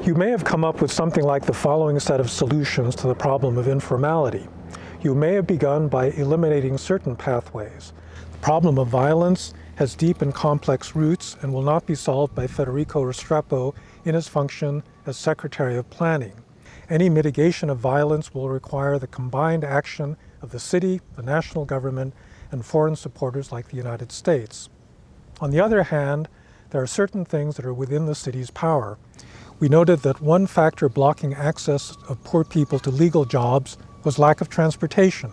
You may have come up with something like the following set of solutions to the problem of informality. You may have begun by eliminating certain pathways. The problem of violence has deep and complex roots and will not be solved by Federico Restrepo in his function as Secretary of Planning. Any mitigation of violence will require the combined action of the city, the national government, and foreign supporters like the United States. On the other hand, there are certain things that are within the city's power. We noted that one factor blocking access of poor people to legal jobs was lack of transportation.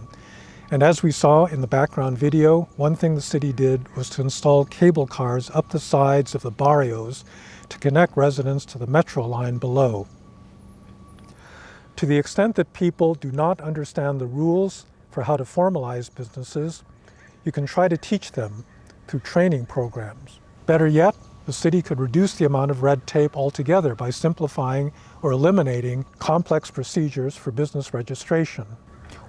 And as we saw in the background video, one thing the city did was to install cable cars up the sides of the barrios to connect residents to the metro line below. To the extent that people do not understand the rules for how to formalize businesses, you can try to teach them through training programs. Better yet, the city could reduce the amount of red tape altogether by simplifying or eliminating complex procedures for business registration.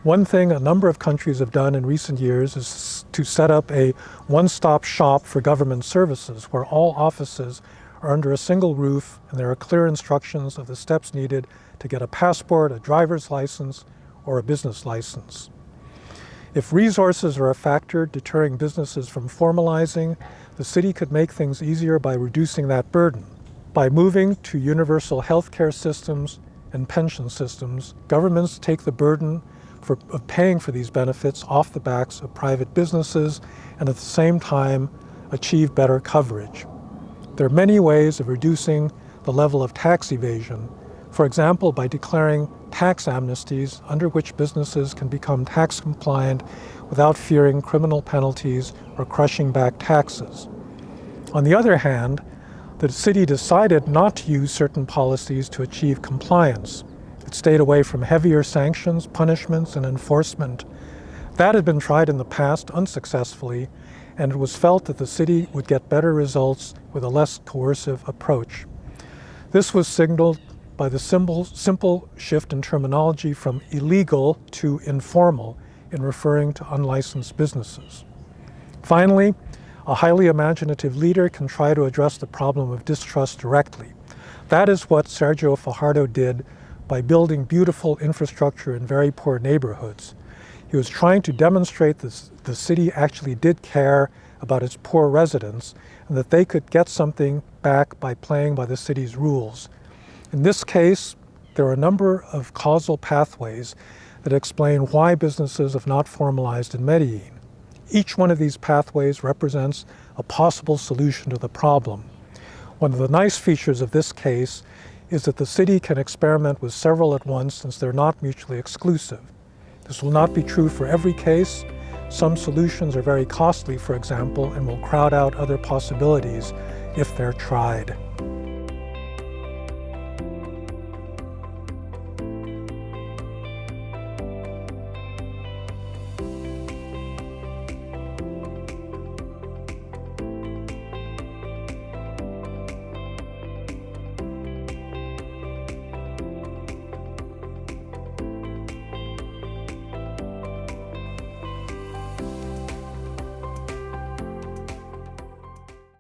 One thing a number of countries have done in recent years is to set up a one-stop shop for government services where all offices are under a single roof and there are clear instructions of the steps needed to get a passport, a driver's license, or a business license. If resources are a factor deterring businesses from formalizing, the city could make things easier by reducing that burden. By moving to universal health care systems and pension systems, governments take the burden of paying for these benefits off the backs of private businesses and at the same time achieve better coverage. There are many ways of reducing the level of tax evasion, for example by declaring tax amnesties under which businesses can become tax compliant without fearing criminal penalties or crushing back taxes. On the other hand, the city decided not to use certain policies to achieve compliance. It stayed away from heavier sanctions, punishments, and enforcement. That had been tried in the past unsuccessfully, and it was felt that the city would get better results with a less coercive approach. This was signaled by the simple shift in terminology from illegal to informal in referring to unlicensed businesses. Finally, a highly imaginative leader can try to address the problem of distrust directly. That is what Sergio Fajardo did by building beautiful infrastructure in very poor neighborhoods. He was trying to demonstrate that the city actually did care about its poor residents and that they could get something back by playing by the city's rules. In this case, there are a number of causal pathways that explain why businesses have not formalized in Medellin. Each one of these pathways represents a possible solution to the problem. One of the nice features of this case is that the city can experiment with several at once since they're not mutually exclusive. This will not be true for every case. Some solutions are very costly, for example, and will crowd out other possibilities if they're tried.